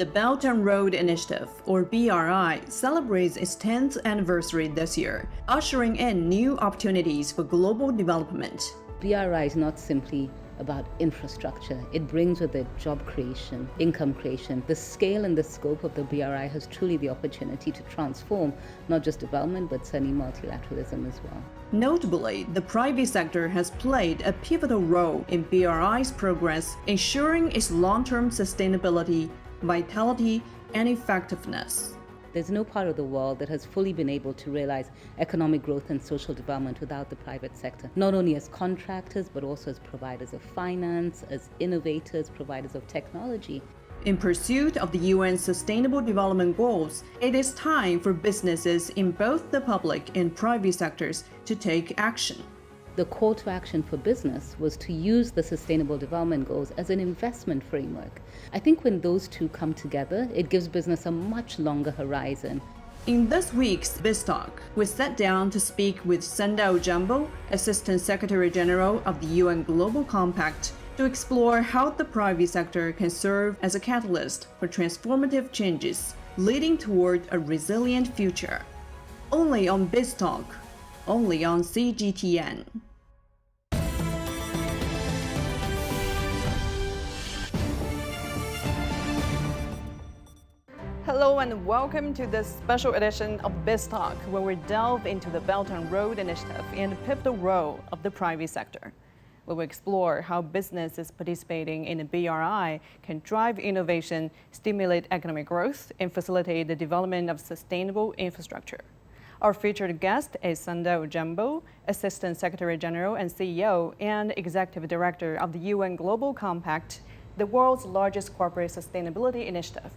The Belt and Road Initiative, or BRI, celebrates its 10th anniversary this year, ushering in new opportunities for global development. BRI is not simply about infrastructure. It brings with it job creation, income creation. The scale and the scope of the BRI has truly the opportunity to transform not just development, but certainly multilateralism as well. Notably, the private sector has played a pivotal role in BRI's progress, ensuring its long-term sustainability, vitality, and effectiveness. There's no part of the world that has fully been able to realize economic growth and social development without the private sector, not only as contractors, but also as providers of finance, as innovators, providers of technology. In pursuit of the UN's Sustainable Development Goals, it is time for businesses in both the public and private sectors to take action. The call to action for business was to use the Sustainable Development Goals as an investment framework. I think when those two come together, it gives business a much longer horizon. In this week's Biztalk, we sat down to speak with Sanda Ojiambo, Assistant Secretary General of the UN Global Compact, to explore how the private sector can serve as a catalyst for transformative changes, leading toward a resilient future. Only on Biztalk, only on CGTN. Hello and welcome to this special edition of Biztalk, where we delve into the Belt and Road Initiative and the pivotal role of the private sector. We will explore how businesses participating in the BRI can drive innovation, stimulate economic growth, and facilitate the development of sustainable infrastructure. Our featured guest is Sanda Ojiambo, Assistant Secretary General and CEO and Executive Director of the UN Global Compact, the world's largest corporate sustainability initiative.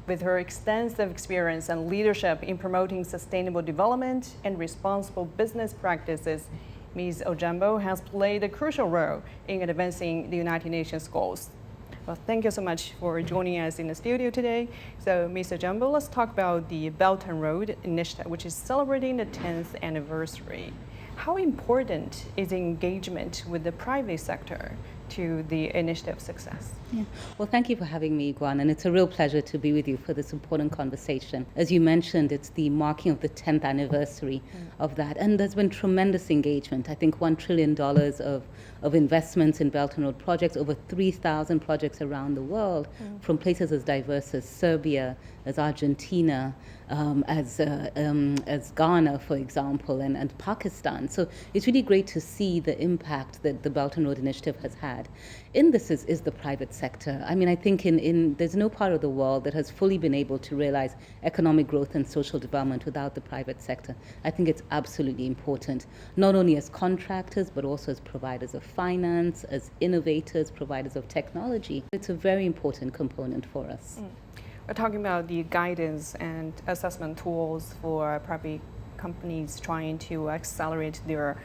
With her extensive experience and leadership in promoting sustainable development and responsible business practices, Ms. Ojiambo has played a crucial role in advancing the United Nations goals. Well, thank you so much for joining us in the studio today. So, Ms. Ojiambo, let's talk about the Belt and Road Initiative, which is celebrating the 10th anniversary. How important is engagement with the private sector to the initiative's success? Yeah. Well, thank you for having me, Guan, and it's a real pleasure to be with you for this important conversation. As you mentioned, it's the marking of the 10th anniversary of that, and there's been tremendous engagement. I think $1 trillion of investments in Belt and Road projects, over 3,000 projects around the world, from places as diverse as Serbia, as Argentina, as Ghana, for example, and Pakistan. So it's really great to see the impact that the Belt and Road Initiative has had. In this is the private sector. I mean, I think there's no part of the world that has fully been able to realize economic growth and social development without the private sector. I think it's absolutely important, not only as contractors, but also as providers of finance, as innovators, providers of technology. It's a very important component for us. We're talking about the guidance and assessment tools for private companies trying to accelerate their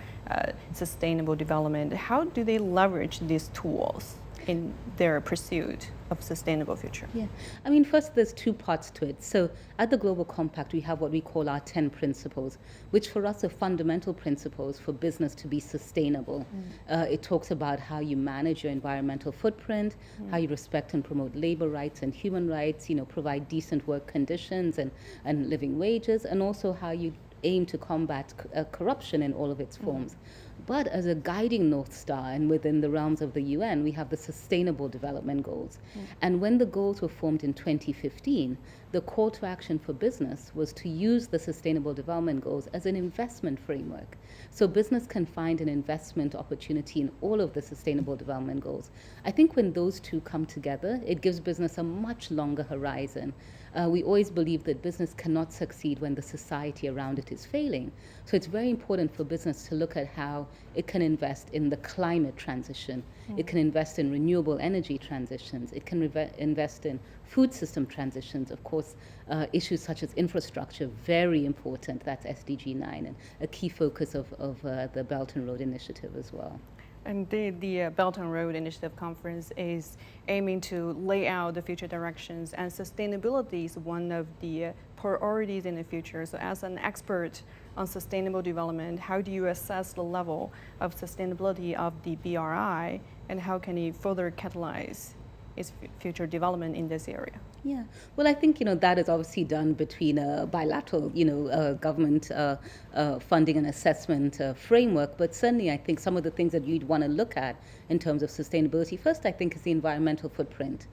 sustainable development. How do they leverage these tools in their pursuit of sustainable future? Yeah, I mean, first there's two parts to it. So at the Global Compact, we have what we call our 10 principles, which for us are fundamental principles for business to be sustainable. It talks about how you manage your environmental footprint, how you respect and promote labor rights and human rights, provide decent work conditions and living wages, and also how you aim to combat corruption in all of its forms. But as a guiding North Star, and within the realms of the UN, we have the Sustainable Development Goals. And when the goals were formed in 2015, the call to action for business was to use the Sustainable Development Goals as an investment framework. So business can find an investment opportunity in all of the Sustainable Development Goals. I think when those two come together, it gives business a much longer horizon. We always believe that business cannot succeed when the society around it is failing. So it's very important for business to look at how it can invest in the climate transition. It can invest in renewable energy transitions. It can invest in food system transitions. Of course, issues such as infrastructure, very important. That's SDG 9 and a key focus of the Belt and Road Initiative as well. And the Belt and Road Initiative Conference is aiming to lay out the future directions, and sustainability is one of the priorities in the future. So as an expert on sustainable development, how do you assess the level of sustainability of the BRI, and how can it further catalyze its future development in this area? Yeah, well, I think that is obviously done between a bilateral, government funding and assessment framework. But certainly, I think some of the things that you'd want to look at in terms of sustainability, first, I think, is the environmental footprint.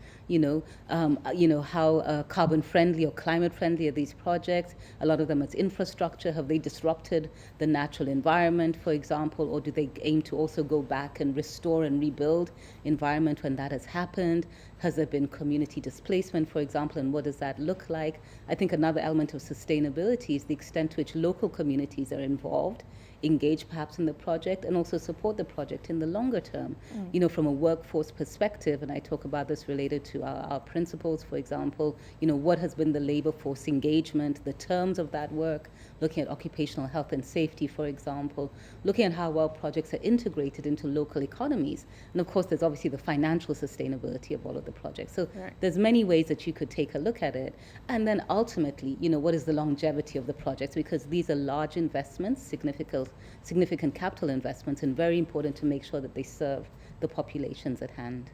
How carbon friendly or climate friendly are these projects? A lot of them as infrastructure. Have they disrupted the natural environment, for example, or do they aim to also go back and restore and rebuild environment when that has happened? Has there been community displacement, for example, and what does that look like? I think another element of sustainability is the extent to which local communities are involved, engage perhaps in the project, and also support the project in the longer term. From a workforce perspective, and I talk about this related to our principles, for example, what has been the labor force engagement, the terms of that work, looking at occupational health and safety, for example, looking at how well projects are integrated into local economies. And of course, there's obviously the financial sustainability of all of the projects. So there's many ways that you could take a look at it. And then ultimately, what is the longevity of the projects? Because these are large investments, significant capital investments, and very important to make sure that they serve the populations at hand.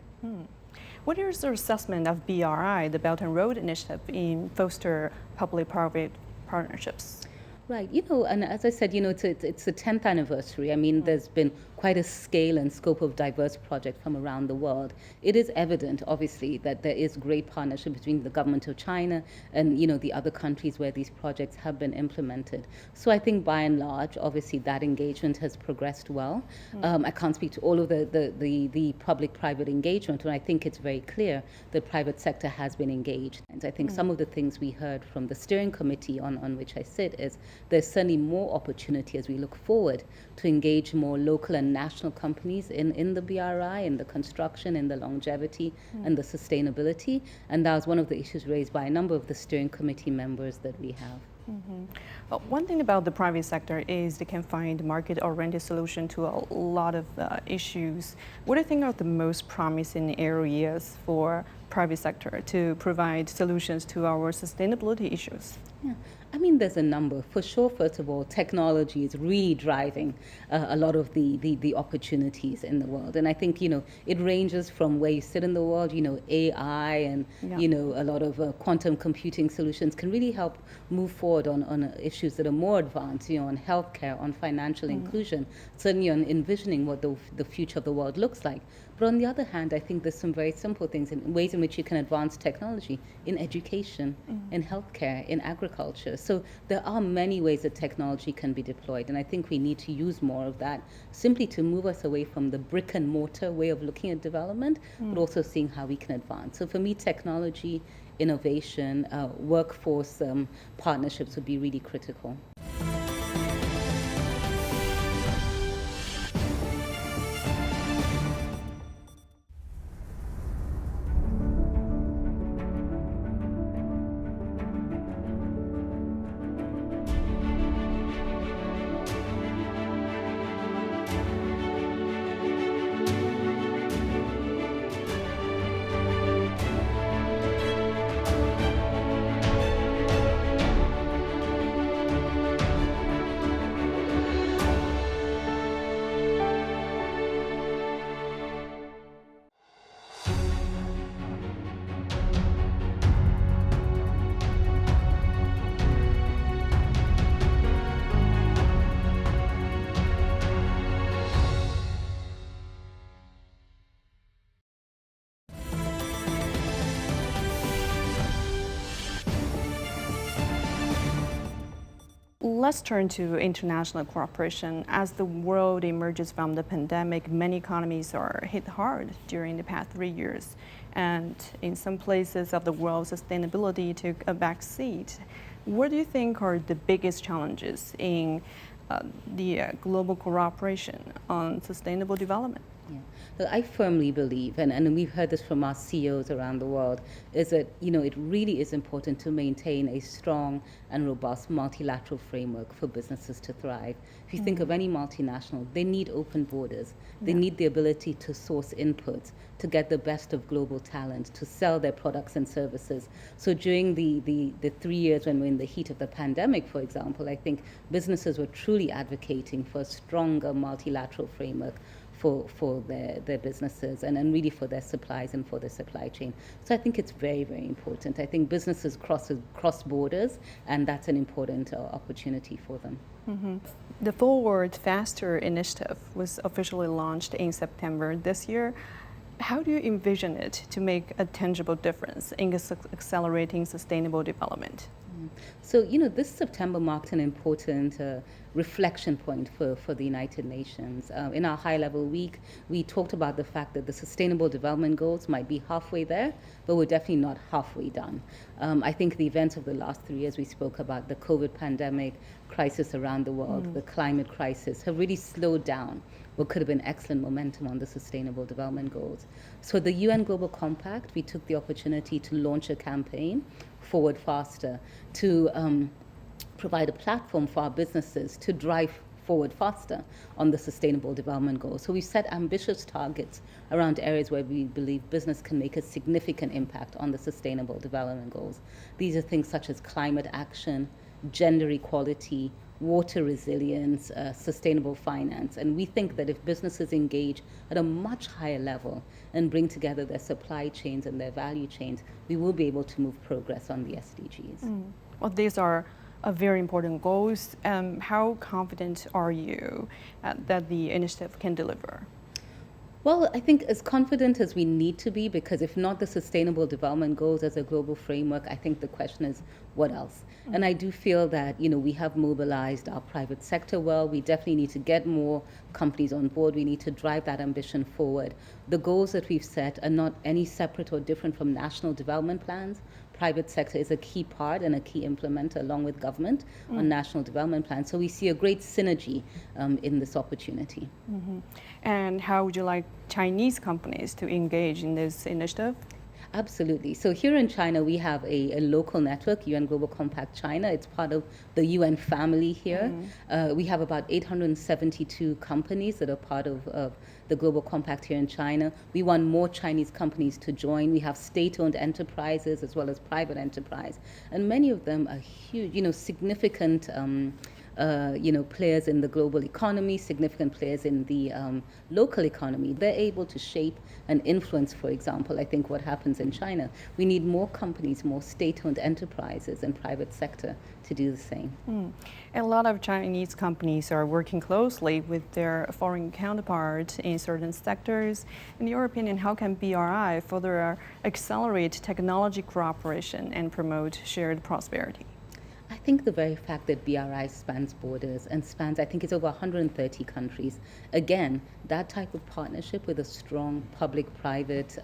What is your assessment of BRI, the Belt and Road Initiative, in foster public-private partnerships? Right, and as I said, it's the 10th anniversary. I mean, there's been quite a scale and scope of diverse projects from around the world. It is evident, obviously, that there is great partnership between the government of China and, the other countries where these projects have been implemented. So I think by and large, obviously, that engagement has progressed well. I can't speak to all of the public-private engagement, and I think it's very clear the private sector has been engaged. And I think some of the things we heard from the steering committee on which I sit is there's certainly more opportunity as we look forward to engage more local and national companies in the BRI, in the construction, in the longevity, and the sustainability. And that was one of the issues raised by a number of the steering committee members that we have. Well, one thing about the private sector is they can find market-oriented solution to a lot of issues. What do you think are the most promising areas for private sector to provide solutions to our sustainability issues? Yeah. I mean, there's a number. For sure, first of all, technology is really driving a lot of the opportunities in the world. And I think, it ranges from where you sit in the world, AI and, a lot of quantum computing solutions can really help move forward on issues that are more advanced, on healthcare, on financial inclusion, certainly on envisioning what the future of the world looks like. But on the other hand, I think there's some very simple things in ways in which you can advance technology in education, in healthcare, in agriculture. So there are many ways that technology can be deployed, and I think we need to use more of that simply to move us away from the brick and mortar way of looking at development, but also seeing how we can advance. So for me, technology, innovation, workforce partnerships would be really critical. Let's turn to international cooperation. As the world emerges from the pandemic, many economies are hit hard during the past 3 years. And in some places of the world, sustainability took a back seat. What do you think are the biggest challenges in the global cooperation on sustainable development? Yeah. Well, I firmly believe, and we've heard this from our CEOs around the world, is that it really is important to maintain a strong and robust multilateral framework for businesses to thrive. If you think of any multinational, they need open borders. They need the ability to source inputs, to get the best of global talent, to sell their products and services. So during the 3 years when we're in the heat of the pandemic, for example, I think businesses were truly advocating for a stronger multilateral framework for their businesses and really for their supplies and for their supply chain. So I think it's very, very important. I think businesses cross borders, and that's an important opportunity for them. The Forward Faster initiative was officially launched in September this year. How do you envision it to make a tangible difference in accelerating sustainable development? So, this September marked an important reflection point for the United Nations. In our high-level week, we talked about the fact that the Sustainable Development Goals might be halfway there, but we're definitely not halfway done. I think the events of the last 3 years, we spoke about the COVID pandemic, crisis around the world, the climate crisis, have really slowed down what could have been excellent momentum on the Sustainable Development Goals. So the UN Global Compact, we took the opportunity to launch a campaign, Forward Faster, to provide a platform for our businesses to drive forward faster on the Sustainable Development Goals. So we set ambitious targets around areas where we believe business can make a significant impact on the Sustainable Development Goals. These are things such as climate action, gender equality, water resilience, sustainable finance. And we think that if businesses engage at a much higher level and bring together their supply chains and their value chains, we will be able to move progress on the SDGs. Well, these are very important goals. How confident are you that the initiative can deliver? Well, I think as confident as we need to be, because if not the Sustainable Development Goals as a global framework, I think the question is, what else? And I do feel that, we have mobilized our private sector well. We definitely need to get more companies on board. We need to drive that ambition forward. The goals that we've set are not any separate or different from national development plans. Private sector is a key part and a key implementer along with government on national development plans. So we see a great synergy in this opportunity. And how would you like Chinese companies to engage in this initiative? Absolutely. So here in China, we have a local network, UN Global Compact China. It's part of the UN family here. We have about 872 companies that are part of the Global Compact here in China. We want more Chinese companies to join. We have state-owned enterprises as well as private enterprise. And many of them are huge, significant players in the global economy, significant players in the local economy. They're able to shape and influence, for example, I think what happens in China. We need more companies, more state-owned enterprises and private sector to do the same. And a lot of Chinese companies are working closely with their foreign counterparts in certain sectors. In your opinion, how can BRI further accelerate technology cooperation and promote shared prosperity? I think the very fact that BRI spans borders and spans, I think it's over 130 countries. Again, that type of partnership with a strong public-private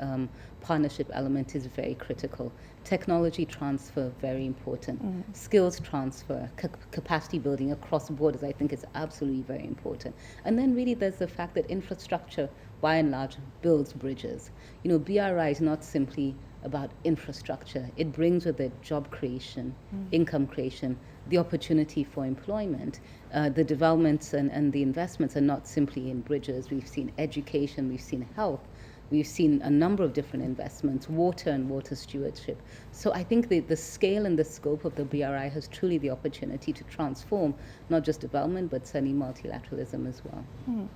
partnership element is very critical. Technology transfer, very important. Skills transfer, capacity building across borders, I think is absolutely very important. And then really there's the fact that infrastructure, by and large, builds bridges. BRI is not simply about infrastructure. It brings with it job creation, income creation, the opportunity for employment. The developments and the investments are not simply in bridges. We've seen education, we've seen health, we've seen a number of different investments, water and water stewardship. So I think the scale and the scope of the BRI has truly the opportunity to transform not just development, but certainly multilateralism as well.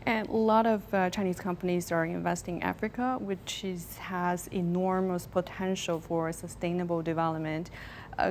And a lot of Chinese companies are investing in Africa, which has enormous potential for sustainable development.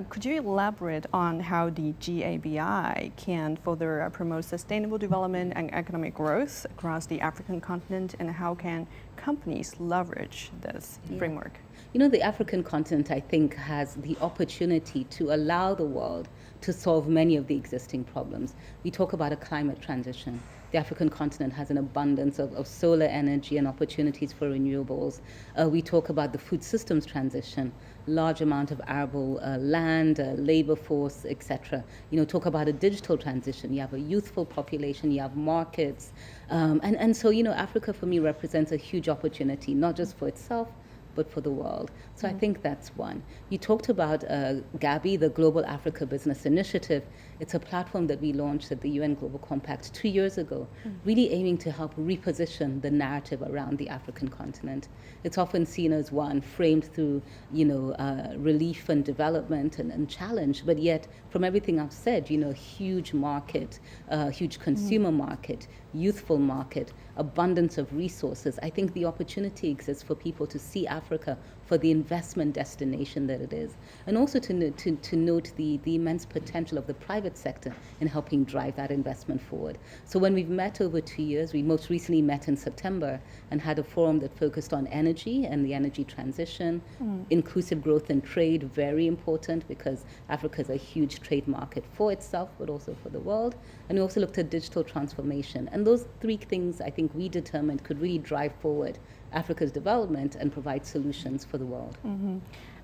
Could you elaborate on how the GABI can further promote sustainable development and economic growth across the African continent, and how can companies leverage this framework? The African continent, I think, has the opportunity to allow the world to solve many of the existing problems. We talk about a climate transition. The African continent has an abundance of solar energy and opportunities for renewables. We talk about the food systems transition, large amount of arable land, labor force, etc. Talk about a digital transition. You have a youthful population, you have markets. And so, Africa for me represents a huge opportunity, not just for itself, but for the world. So I think that's one. You talked about GABI, the Global Africa Business Initiative. It's a platform that we launched at the UN Global Compact 2 years ago, really aiming to help reposition the narrative around the African continent. It's often seen as one framed through, relief and development and challenge, but yet from everything I've said, huge market, huge consumer market, youthful market, abundance of resources, I think the opportunity exists for people to see Africa for the investment destination that it is, and also to note the immense potential of the private sector in helping drive that investment forward. So when we've met over 2 years, we most recently met in September and had a forum that focused on energy and the energy transition, inclusive growth and trade, very important because Africa is a huge trade market for itself, but also for the world. And we also looked at digital transformation. And those three things I think we determined could really drive forward Africa's development and provide solutions for the world.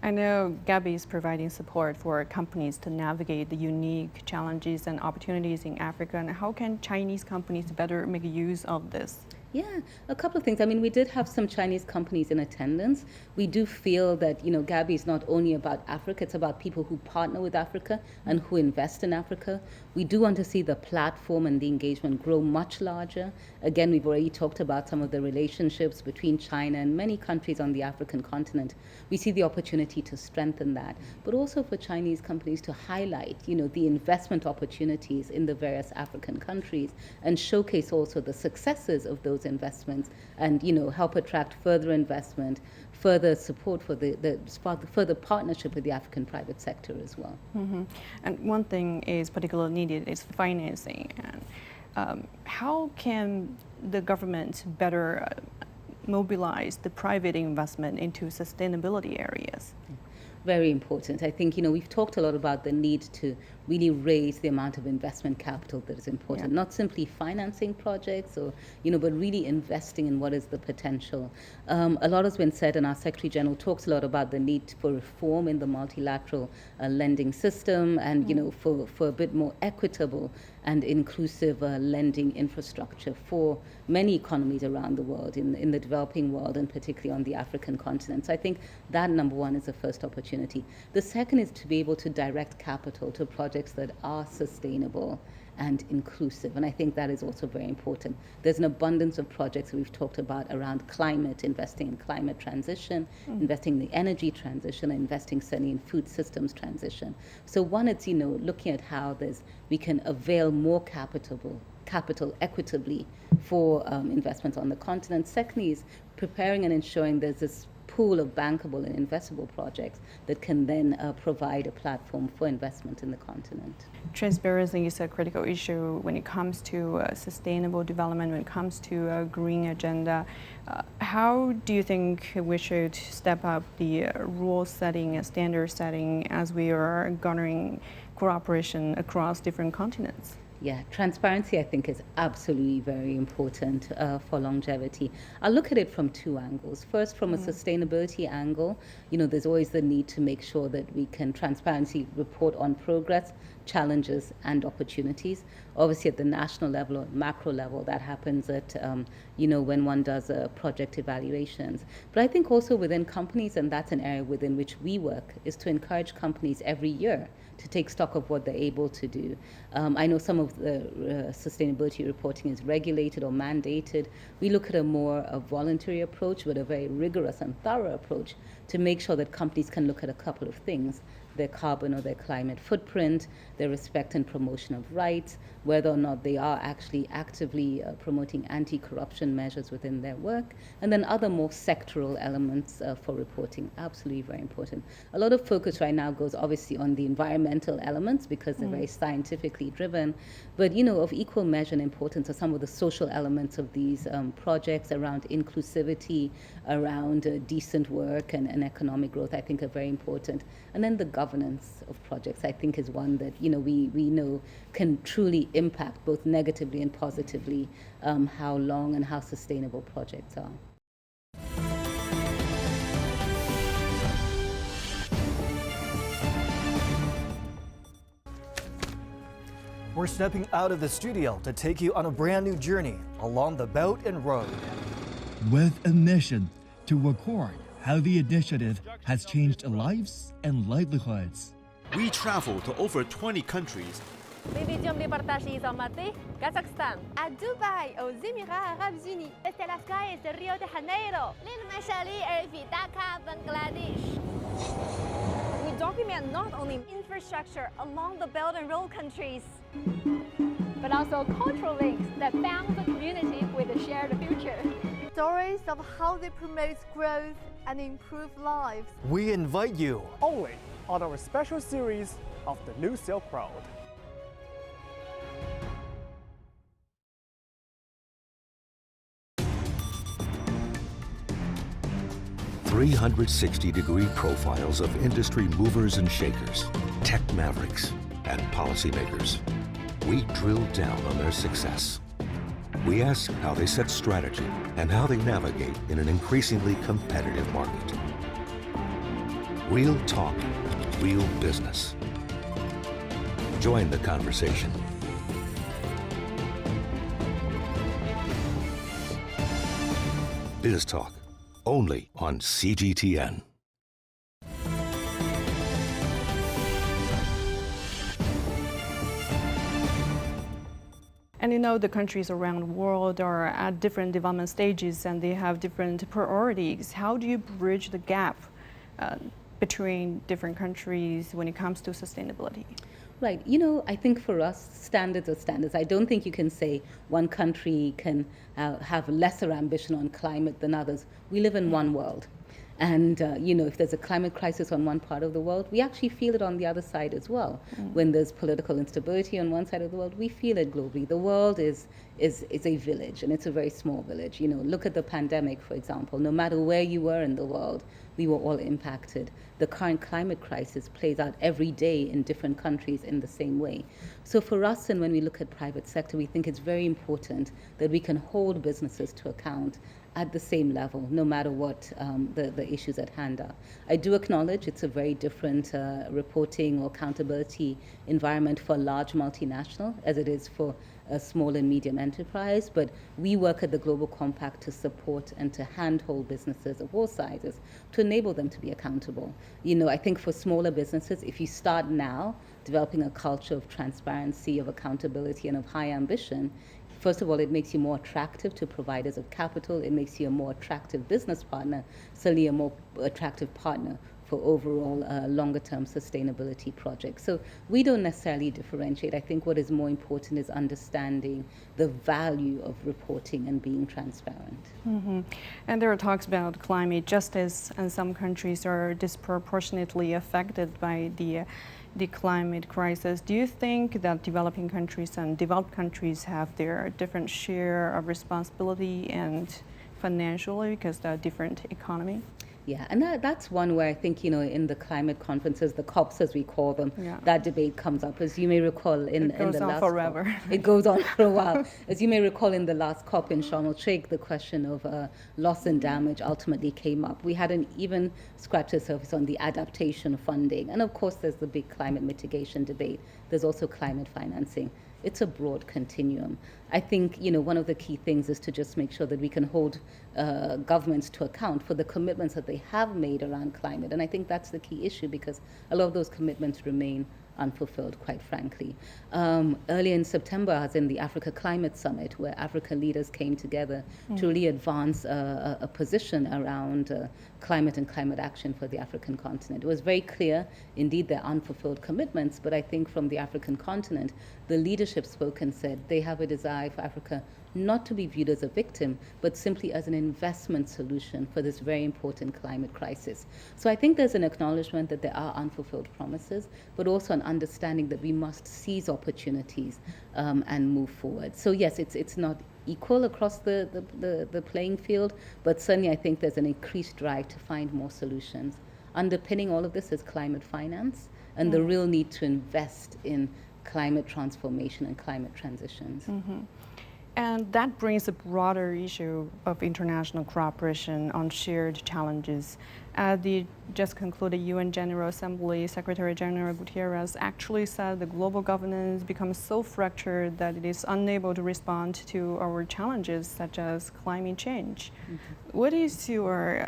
I know Gabby is providing support for companies to navigate the unique challenges and opportunities in Africa. And how can Chinese companies better make use of this? Yeah, a couple of things. I mean, we did have some Chinese companies in attendance. We do feel that, Gabby is not only about Africa, it's about people who partner with Africa and who invest in Africa. We do want to see the platform and the engagement grow much larger. Again, we've already talked about some of the relationships between China and many countries on the African continent. We see the opportunity to strengthen that, but also for Chinese companies to highlight, the investment opportunities in the various African countries and showcase also the successes of those investments and help attract further investment, further support for the further partnership with the African private sector as well. And one thing is particularly needed is financing. And how can the government better mobilize the private investment into sustainability areas? Very important. I think, we've talked a lot about the need to really raise the amount of investment capital that is important, not simply financing projects or, but really investing in what is the potential. A lot has been said, and our Secretary General talks a lot about the need for reform in the multilateral lending system and, for a bit more equitable and inclusive lending infrastructure for many economies around the world, in the developing world and particularly on the African continent. So I think that, number one, is the first opportunity. The second is to be able to direct capital to projects that are sustainable and inclusive. And I think that is also very important. There's an abundance of projects that we've talked about around climate, investing in climate transition, investing in the energy transition, and investing certainly in food systems transition. So one, it's, looking at how we can avail more capital equitably for investments on the continent. Secondly is preparing and ensuring there's this pool of bankable and investable projects that can then provide a platform for investment in the continent. Transparency is a critical issue when it comes to sustainable development, when it comes to a green agenda. How do you think we should step up the rule setting and standard setting as we are garnering cooperation across different continents? Yeah, transparency, I think, is absolutely very important for longevity. I'll look at it from two angles. First, from a sustainability angle, there's always the need to make sure that we can transparently report on progress, challenges, and opportunities. Obviously, at the national level or macro level, that happens at, when one does project evaluations. But I think also within companies, and that's an area within which we work, is to encourage companies every year to take stock of what they're able to do. I know some of the sustainability reporting is regulated or mandated. We look at a more voluntary approach, but a very rigorous and thorough approach to make sure that companies can look at a couple of things: their carbon or their climate footprint, their respect and promotion of rights, whether or not they are actually actively promoting anti-corruption measures within their work, and then other more sectoral elements for reporting. Absolutely very important. A lot of focus right now goes obviously on the environmental elements because they're very scientifically driven, but of equal measure and importance are some of the social elements of these projects around inclusivity, around decent work and economic growth, I think are very important. And then the governance of projects, I think, is one that we know can truly impact both negatively and positively how long and how sustainable projects are. We're stepping out of the studio to take you on a brand new journey along the Belt and Road. With a mission to record how the initiative has changed lives and livelihoods. We travel to over 20 countries. Приведем репортажи из Алматы, Казахстан, à Dubaï, aux Émirats Arabes Unis, desde las calles de Río de Janeiro, للمشاريع في داكا, Bangladesh. We document not only infrastructure along the Belt and Road countries, but also cultural links that bound the community with a shared future. stories of how they promote growth and improve lives. We invite you. Only on our special series of the New Silk Road. 360-degree profiles of industry movers and shakers, tech mavericks, and policymakers. We drill down on their success. We ask how they set strategy and how they navigate in an increasingly competitive market. Real talk, real business. Join the conversation. Biztalk, only on CGTN. And you know, the countries around the world are at different development stages and they have different priorities. How do you bridge the gap between different countries when it comes to sustainability? Right. You know, I think for us, standards are standards. I don't think you can say one country can have lesser ambition on climate than others. We live in one world. And, you know, if there's a climate crisis on one part of the world, we actually feel it on the other side as well. When there's political instability on one side of the world, we feel it globally. The world is a village, and it's a very small village. You know, look at the pandemic, for example. No matter where you were in the world, we were all impacted. The current climate crisis plays out every day in different countries in the same way. So for us, and when we look at private sector, we think it's very important that we can hold businesses to account at the same level, no matter what the issues at hand are. I do acknowledge it's a very different reporting or accountability environment for a large multinational as it is for a small and medium enterprise, but we work at the Global Compact to support and to handhold businesses of all sizes to enable them to be accountable. You know, I think for smaller businesses, if you start now developing a culture of transparency, of accountability, and of high ambition, first of all, it makes you more attractive to providers of capital. It makes you a more attractive business partner, certainly a more attractive partner for overall longer-term sustainability projects. So we don't necessarily differentiate. I think what is more important is understanding the value of reporting and being transparent. And there are talks about climate justice, and some countries are disproportionately affected by the climate crisis. Do you think that developing countries and developed countries have their different share of responsibility and financially because they're different economy? Yeah, and that's one where I think, you know, in the climate conferences, the COPs as we call them, that debate comes up. As you may recall in the last forever. COP, it goes on for a while. As you may recall in the last COP in Sharm el-Sheikh, the question of loss and damage ultimately came up. We hadn't even scratched the surface on the adaptation funding. And of course, there's the big climate mitigation debate. There's also climate financing. It's a broad continuum. I think, you know, one of the key things is to just make sure that we can hold governments to account for the commitments that they have made around climate. And I think that's the key issue because a lot of those commitments remain unfulfilled, quite frankly. Earlier in September, I was in the Africa Climate Summit, where African leaders came together to really advance a position around climate and climate action for the African continent. It was very clear, indeed, there are unfulfilled commitments, but I think from the African continent, the leadership spoke and said they have a desire for Africa not to be viewed as a victim, but simply as an investment solution for this very important climate crisis. So I think there's an acknowledgement that there are unfulfilled promises, but also an understanding that we must seize opportunities and move forward. So yes, it's not equal across the playing field, but certainly I think there's an increased drive to find more solutions. Underpinning all of this is climate finance and the real need to invest in climate transformation and climate transitions. And that brings a broader issue of international cooperation on shared challenges. At the just concluded UN General Assembly, Secretary General Guterres actually said the global governance becomes so fractured that it is unable to respond to our challenges such as climate change. What is your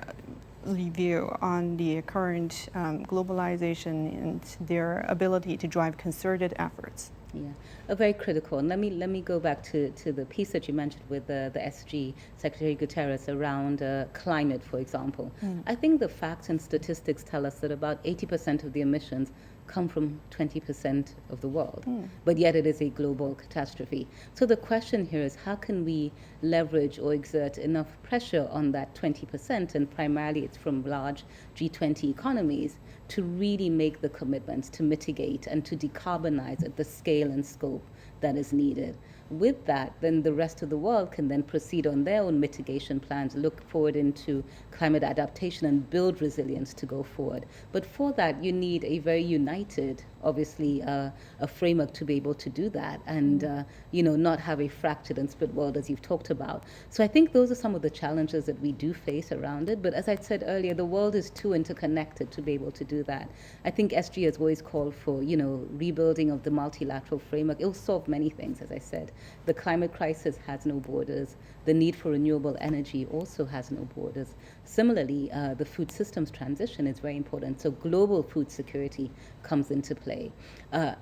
review on the current globalization and their ability to drive concerted efforts? Yeah, very critical. And let me go back to the piece that you mentioned with the SG, Secretary Guterres, around climate, for example. I think the facts and statistics tell us that about 80% of the emissions come from 20% of the world, but yet it is a global catastrophe. So the question here is, how can we leverage or exert enough pressure on that 20%, and primarily it's from large G20 economies, to really make the commitments to mitigate and to decarbonize at the scale and scope that is needed. With that, then the rest of the world can then proceed on their own mitigation plans, look forward into climate adaptation and build resilience to go forward. But for that, you need a very united, obviously, a framework to be able to do that, and not have a fractured and split world as you've talked about. So I think those are some of the challenges that we do face around it. But as I said earlier, the world is too interconnected to be able to do that. I think SG has always called for, rebuilding of the multilateral framework. It will solve many things, as I said. The climate crisis has no borders. The need for renewable energy also has no borders. Similarly, the food systems transition is very important. So global food security comes into play.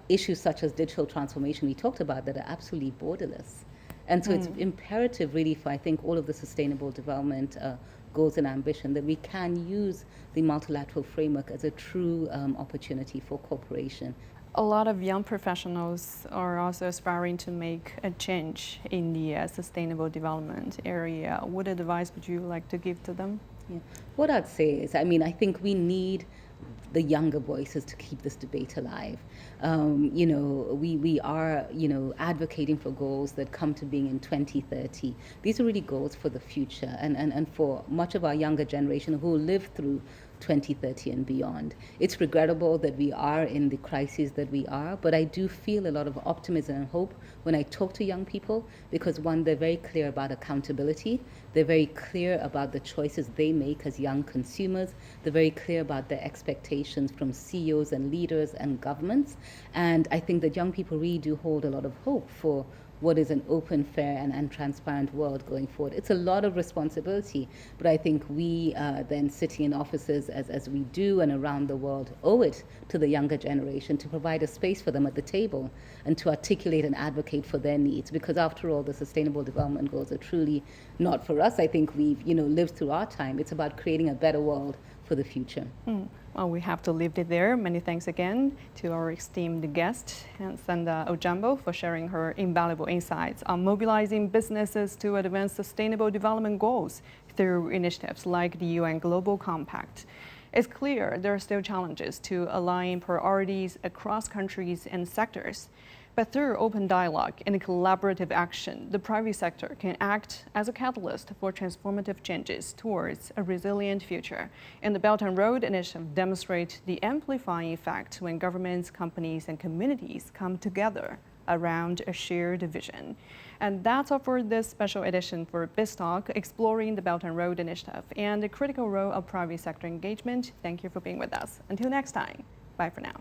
Issues such as digital transformation we talked about that are absolutely borderless. And so it's imperative really for, I think, all of the sustainable development goals and ambition that we can use the multilateral framework as a true opportunity for cooperation. A lot of young professionals are also aspiring to make a change in the sustainable development area. What advice would you like to give to them? Yeah. What I'd say is, I think we need the younger voices to keep this debate alive. We are, advocating for goals that come to being in 2030. These are really goals for the future and for much of our younger generation who will live through 2030 and beyond. It's regrettable that we are in the crises that we are, but I do feel a lot of optimism and hope when I talk to young people, because one, they're very clear about accountability. They're very clear about the choices they make as young consumers. They're very clear about their expectations from CEOs and leaders and governments. And I think that young people really do hold a lot of hope for what is an open, fair, and transparent world going forward. It's a lot of responsibility, but I think we then sitting in offices as we do and around the world owe it to the younger generation to provide a space for them at the table and to articulate and advocate for their needs, because after all, the Sustainable Development Goals are truly not for us. I think we've lived through our time. It's about creating a better world for the future. Well, we have to leave it there. Many thanks again to our esteemed guest, Sanda Ojiambo, for sharing her invaluable insights on mobilizing businesses to advance sustainable development goals through initiatives like the UN Global Compact. It's clear there are still challenges to align priorities across countries and sectors. But through open dialogue and collaborative action, the private sector can act as a catalyst for transformative changes towards a resilient future. And the Belt and Road Initiative demonstrates the amplifying effect when governments, companies, and communities come together around a shared vision. And that's all for this special edition for Biztalk, exploring the Belt and Road Initiative and the critical role of private sector engagement. Thank you for being with us. Until next time, bye for now.